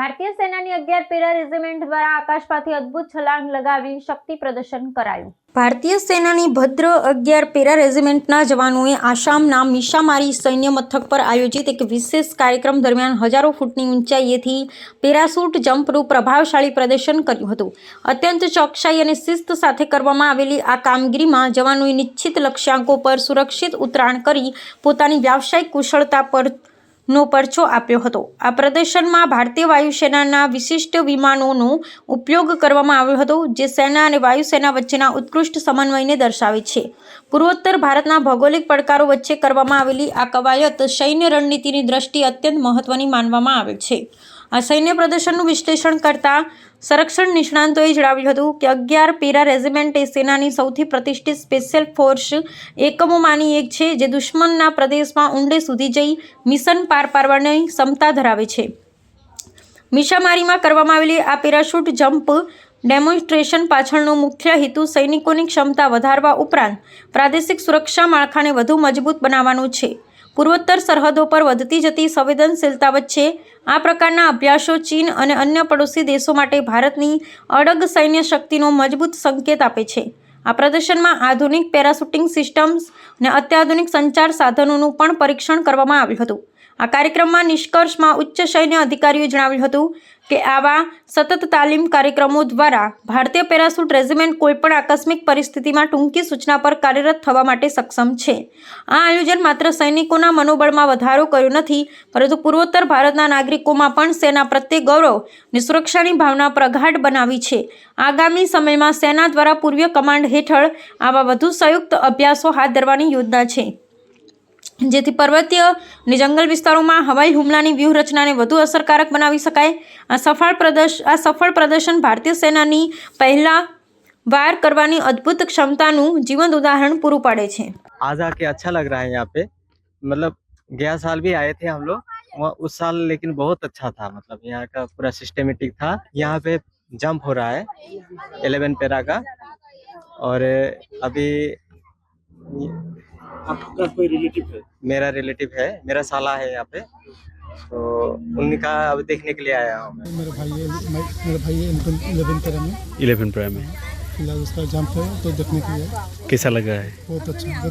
ભારતીય સેનાની 11 para regiment દ્વારા આકાશમાંથી અદ્ભુત છલાંગ લગાવી શક્તિ પ્રદર્શન કરાયું। ભારતીય સેનાની ભદ્ર 11 પેરા રેજિમેન્ટના જવાનોએ આસામના મીસામારી સૈન્ય મથક પર આયોજિત એક વિશેષ કાર્યક્રમ દરમિયાન હજારો ફૂટની ઊંચાઈએથી પેરાશૂટ જમ્પનું પ્રભાવશાળી પ્રદર્શન કર્યું હતું। અત્યંત ચોકસાઈ અને શિસ્ત સાથે કરવામાં આવેલી આ કામગીરીમાં જવાનોએ નિશ્ચિત લક્ષ્યાંકો પર સુરક્ષિત ઉતરાણ કરી પોતાની વ્યાવસાયિક કુશળતા પર નો પરચો આપ્યો હતો। આ પ્રદર્શનમાં ભારતીય વાયુસેનાના વિશિષ્ટ વિમાનોનો ઉપયોગ કરવામાં આવ્યો હતો, જે સેના અને વાયુસેના વચ્ચેના ઉત્કૃષ્ટ સમન્વયને દર્શાવે છે। પૂર્વોત્તર ભારતના ભૌગોલિક પડકારો વચ્ચે કરવામાં આવેલી આ કવાયત સૈન્ય રણનીતિની દ્રષ્ટિએ અત્યંત મહત્વની માનવામાં આવે છે। આ સૈન્ય પ્રદર્શનનું વિશ્લેષણ કરતા સંરક્ષણ નિષ્ણાંતોએ જણાવ્યું હતું કે 11 પેરા રેજિમેન્ટ એ સેનાની સૌથી પ્રતિષ્ઠિત સ્પેશિયલ ફોર્સ એકમોમાંની એક છે, જે દુશ્મનના પ્રદેશમાં ઊંડે સુધી જઈ મિશન પાર પાડવાની ક્ષમતા ધરાવે છે। મીસામારીમાં કરવામાં આવેલી આ પેરાશૂટ જમ્પ ડેમોન્સ્ટ્રેશન પાછળનો મુખ્ય હેતુ સૈનિકોની ક્ષમતા વધારવા ઉપરાંત પ્રાદેશિક સુરક્ષા માળખાને વધુ મજબૂત બનાવવાનો છે। પૂર્વોત્તર સરહદો પર વધતી જતી સંવેદનશીલતા વચ્ચે આ પ્રકારના અભ્યાસો ચીન અને અન્ય પડોશી દેશો માટે ભારતની અડગ સૈન્ય શક્તિનો મજબૂત સંકેત આપે છે। આ પ્રદર્શનમાં આધુનિક પેરાશૂટિંગ સિસ્ટમ્સ અને અત્યાધુનિક સંચાર સાધનોનું પણ પરીક્ષણ કરવામાં આવ્યું હતું। આ કાર્યક્રમમાં નિષ્કર્ષમાં ઉચ્ચ સૈન્ય અધિકારીઓએ જણાવ્યું હતું કે આવા સતત તાલીમ કાર્યક્રમો દ્વારા ભારતીય પેરાશૂટ રેજિમેન્ટ કોઈપણ આકસ્મિક પરિસ્થિતિમાં ટૂંકી સૂચના પર કાર્યરત થવા માટે સક્ષમ છે। આ આયોજન માત્ર સૈનિકોના મનોબળમાં વધારો કર્યો નથી, પરંતુ પૂર્વોત્તર ભારતના નાગરિકોમાં પણ સેના પ્રત્યે ગૌરવ અને સુરક્ષાની ભાવના પ્રગાઢ બનાવી છે। આગામી સમયમાં સેના દ્વારા પૂર્વીય કમાન્ડ હેઠળ આવા વધુ સંયુક્ત અભ્યાસો હાથ ધરવાની યોજના છે, જેથી પર્વતીય અને જંગલ વિસ્તારોમાં હવાઈ હુમલાની વ્યૂહરચનાને વધુ અસરકારક બનાવી શકાય। આ સફળ પ્રદર્શન ભારતીય સેનાની પહેલા વાર કરવાની અદ્ભુત ક્ષમતાનું જીવંત ઉદાહરણ પૂરું પાડે છે। आज आके अच्छा लग रहा है यहाँ पे। मतलब गया साल भी आए थे हम लोग, उस साल लेकिन बहुत अच्छा था। मतलब यहाँ का पूरा सिस्टमेटिक था। यहाँ पे जंप हो रहा है 11 पेरा का। और अभी आपका कोई रिलेटिव है? मेरा रिलेटिव है, मेरा साला है यहाँ पे, तो उनका अब देखने के लिए आया हूँ मैं। मेरा भाई है 11 पेरा में। 11 पेरा में फिलहाल उसका जंप है तो देखने के लिए। कैसा लगा है? बहुत अच्छा।